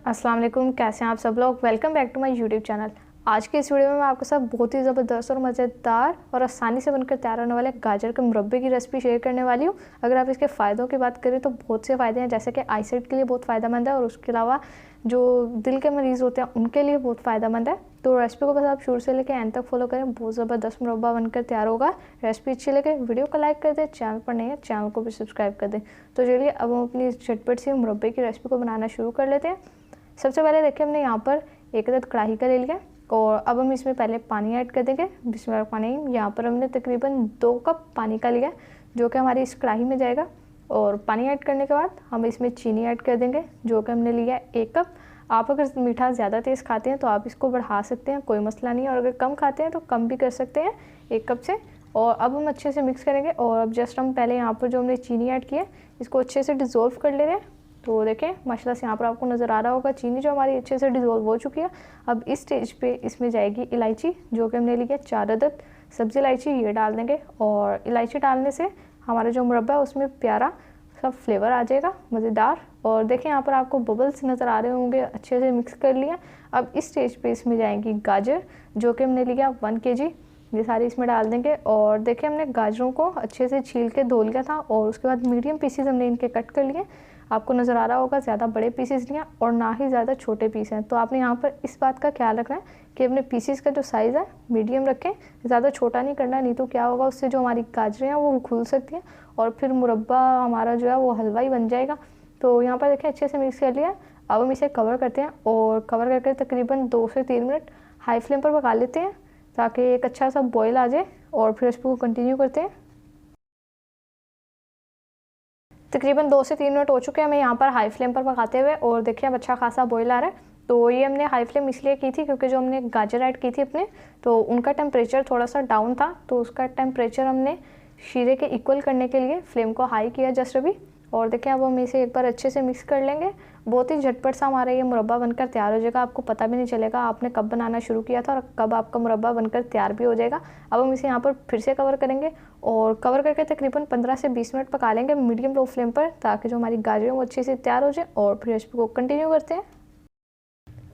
अस्सलाम वालेकुम, कैसे हैं आप सब लोग। Welcome back to my YouTube channel. आज की इस वीडियो में मैं आपके साथ बहुत ही ज़बरदस्त और मज़ेदार और आसानी से बनकर तैयार होने वाले गाजर के मुरब्बे की रेसिपी शेयर करने वाली हूँ। अगर आप इसके फ़ायदों की बात करें तो बहुत से फ़ायदे हैं, जैसे कि आईसाइट के लिए बहुत फ़ायदेमंद है और उसके अलावा जो दिल के मरीज़ होते हैं उनके लिए बहुत फ़ायदेमंद है। तो रेसिपी को बस आप शुरू से लेकर एंड तक फॉलो करें, बहुत ज़बरदस्त मुरब्बा बनकर तैयार होगा। रेसिपी अच्छी लगे वीडियो को लाइक कर दें, चैनल पर नहीं है चैनल को भी सब्सक्राइब कर दें। तो चलिए अब हम अपनी झटपट सी मुरब्बे की रेसिपी को बनाना शुरू कर लेते हैं। सबसे पहले देखिए हमने यहाँ पर एक अदद कढ़ाई का ले लिया और अब हम इसमें पहले पानी ऐड कर देंगे। बिस्मिल्लाह पानी, यहाँ पर हमने तकरीबन 2 कप पानी का लिया जो कि हमारी इस कढ़ाई में जाएगा। और पानी ऐड करने के बाद हम इसमें चीनी ऐड कर देंगे जो कि हमने लिया 1 कप। आप अगर मीठा ज़्यादा तेज़ खाते हैं तो आप इसको बढ़ा सकते हैं, कोई मसला नहीं है, और अगर कम खाते हैं तो कम भी कर सकते हैं 1 कप से। और अब हम अच्छे से मिक्स करेंगे और अब जस्ट हम पहले यहाँ पर जो हमने चीनी ऐड की है इसको अच्छे से डिज़ोल्व कर ले रहे हैं। तो देखें माशाल्लाह से यहाँ पर आपको नज़र आ रहा होगा चीनी जो हमारी अच्छे से डिज़ोल्व हो चुकी है। अब इस स्टेज पे इसमें जाएगी इलायची जो कि हमने ली है 4 अदद सब्ज़ी इलायची, ये डाल देंगे। और इलायची डालने से हमारा जो मुरब्बा है उसमें प्यारा सब फ्लेवर आ जाएगा, मज़ेदार। और देखें यहाँ पर आपको बबल्स नज़र आ रहे होंगे, अच्छे से मिक्स कर लिया। अब इस स्टेज पे इसमें जाएंगी गाजर जो कि हमने लिया 1 kg, ये सारी इसमें डाल देंगे। और देखिए हमने गाजरों को अच्छे से छील के धो लिया था और उसके बाद मीडियम पीसेस हमने इनके कट कर लिए। आपको नज़र आ रहा होगा ज़्यादा बड़े पीसेस नहीं हैं और ना ही ज़्यादा छोटे पीस हैं, तो आपने यहाँ पर इस बात का ख्याल रखना है कि अपने पीसेस का जो साइज़ है मीडियम रखें, ज़्यादा छोटा नहीं करना, नहीं तो क्या होगा उससे जो हमारी गाजरें हैं वो खुल सकती हैं और फिर मुरब्बा हमारा जो है वो हलवा ही बन जाएगा। तो यहाँ पर देखिए अच्छे से मिक्स कर लिया। अब हम इसे कवर करते हैं और कवर करके तकरीबन 2 से 3 मिनट हाई फ्लेम पर पका लेते हैं ताकि एक अच्छा सा बॉयल आ जाए और फिर इसको कंटिन्यू करते हैं। तकरीबन 2 से 3 मिनट हो चुके हैं हमें यहाँ पर हाई फ्लेम पर पकाते हुए और देखिए अब अच्छा खासा बॉयल आ रहा है। तो ये हमने हाई फ्लेम इसलिए की थी क्योंकि जो हमने गाजर ऐड की थी अपने, तो उनका टेम्परेचर थोड़ा सा डाउन था, तो उसका टेम्परेचर हमने शीरे के इक्वल करने के लिए फ्लेम को हाई किया जस्ट अभी। और देखें अब हम इसे एक बार अच्छे से मिक्स कर लेंगे। बहुत ही झटपट सा हमारा ये मुरब्बा बनकर तैयार हो जाएगा, आपको पता भी नहीं चलेगा आपने कब बनाना शुरू किया था और कब आपका मुरब्बा बनकर तैयार भी हो जाएगा। अब हम इसे यहाँ पर फिर से कवर करेंगे और कवर करके तकरीबन 15 से 20 मिनट पका लेंगे मीडियम लो फ्लेम पर, ताकि जो हमारी गाजरें वो अच्छे से तैयार हो जाए। और फिर रेसिपी को कंटिन्यू करते हैं।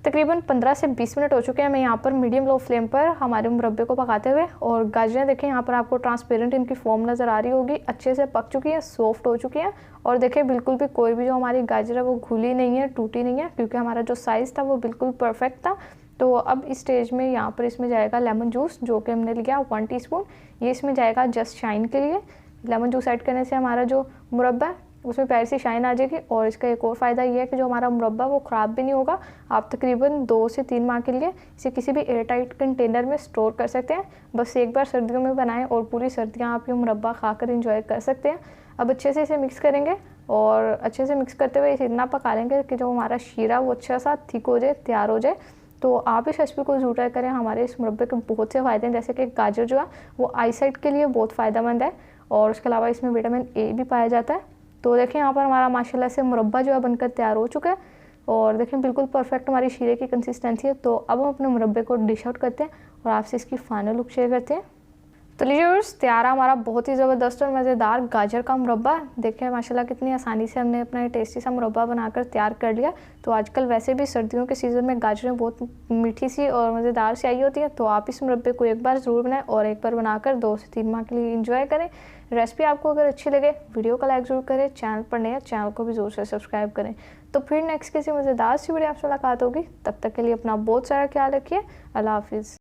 तकरीबन 15 से 20 मिनट हो चुके हैं हमें यहाँ पर मीडियम लो फ्लेम पर हमारे मुरब्बे को पकाते हुए। और गाजरें देखें यहाँ पर आपको ट्रांसपेरेंट इनकी फॉर्म नज़र आ रही होगी, अच्छे से पक चुकी है, सॉफ्ट हो चुकी है। और देखें बिल्कुल भी कोई भी जो हमारी गाजर है वो घुली नहीं है, टूटी नहीं है, क्योंकि हमारा जो साइज़ था वो बिल्कुल परफेक्ट था। तो अब इस स्टेज में यहाँ पर इसमें जाएगा लेमन जूस जो कि हमने लिया 1 टीस्पून, ये इसमें जाएगा जस्ट शाइन के लिए। लेमन जूस ऐड करने से हमारा जो मुरब्बा है उसमें प्यारी सी शाइन आ जाएगी। और इसका एक और फ़ायदा ये है कि जो हमारा मुरब्बा वो ख़राब भी नहीं होगा। आप तकरीबन 2 से 3 माह के लिए इसे किसी भी एयर टाइट कंटेनर में स्टोर कर सकते हैं। बस एक बार सर्दियों में बनाएं और पूरी सर्दियाँ आप ये मुरब्बा खाकर इंजॉय कर सकते हैं। अब अच्छे से इसे मिक्स करेंगे और अच्छे से मिक्स करते हुए इसे इतना पका लेंगे कि जो हमारा शीरा वो अच्छा सा थिक हो जाए, तैयार हो जाए। तो आप इस रेसिपी को ज़रूर ट्राई करें। हमारे इस मुरब्बे के बहुत से फ़ायदे हैं, जैसे कि गाजर जो है वो आईसाइट के लिए बहुत फ़ायदेमंद है और उसके अलावा इसमें विटामिन ए भी पाया जाता है। तो देखें यहाँ पर हमारा माशाल्लाह से मुरब्बा जो है बनकर तैयार हो चुका है और देखें बिल्कुल परफेक्ट हमारी शीरे की कंसिस्टेंसी है। तो अब हम अपने मुरब्बे को डिश आउट करते हैं और आपसे इसकी फाइनल लुक शेयर करते हैं। तो लीजिए व्यूअर्स, तैयार हमारा बहुत ही ज़बरदस्त और मज़ेदार गाजर का मुरब्बा। देखें माशाल्लाह कितनी आसानी से हमने अपना टेस्टी सा मुरब्बा बनाकर तैयार कर लिया। तो आजकल वैसे भी सर्दियों के सीज़न में गाजरें बहुत मीठी सी और मज़ेदार सी आई होती हैं, तो आप इस मुरब्बे को एक बार ज़रूर बनाएं और एक बार बनाकर 2 से 3 माह के लिए इंजॉय करें। रेसिपी आपको अगर अच्छी लगे वीडियो को लाइक ज़रूर करें, चैनल पर नए चैनल को भी ज़रूर से सब्सक्राइब करें। तो फिर नेक्स्ट किसी मज़ेदार सी वीडियो आपसे मुलाकात होगी, तब तक के लिए अपना बहुत सारा ख्याल रखिए। अल्लाह हाफिज़।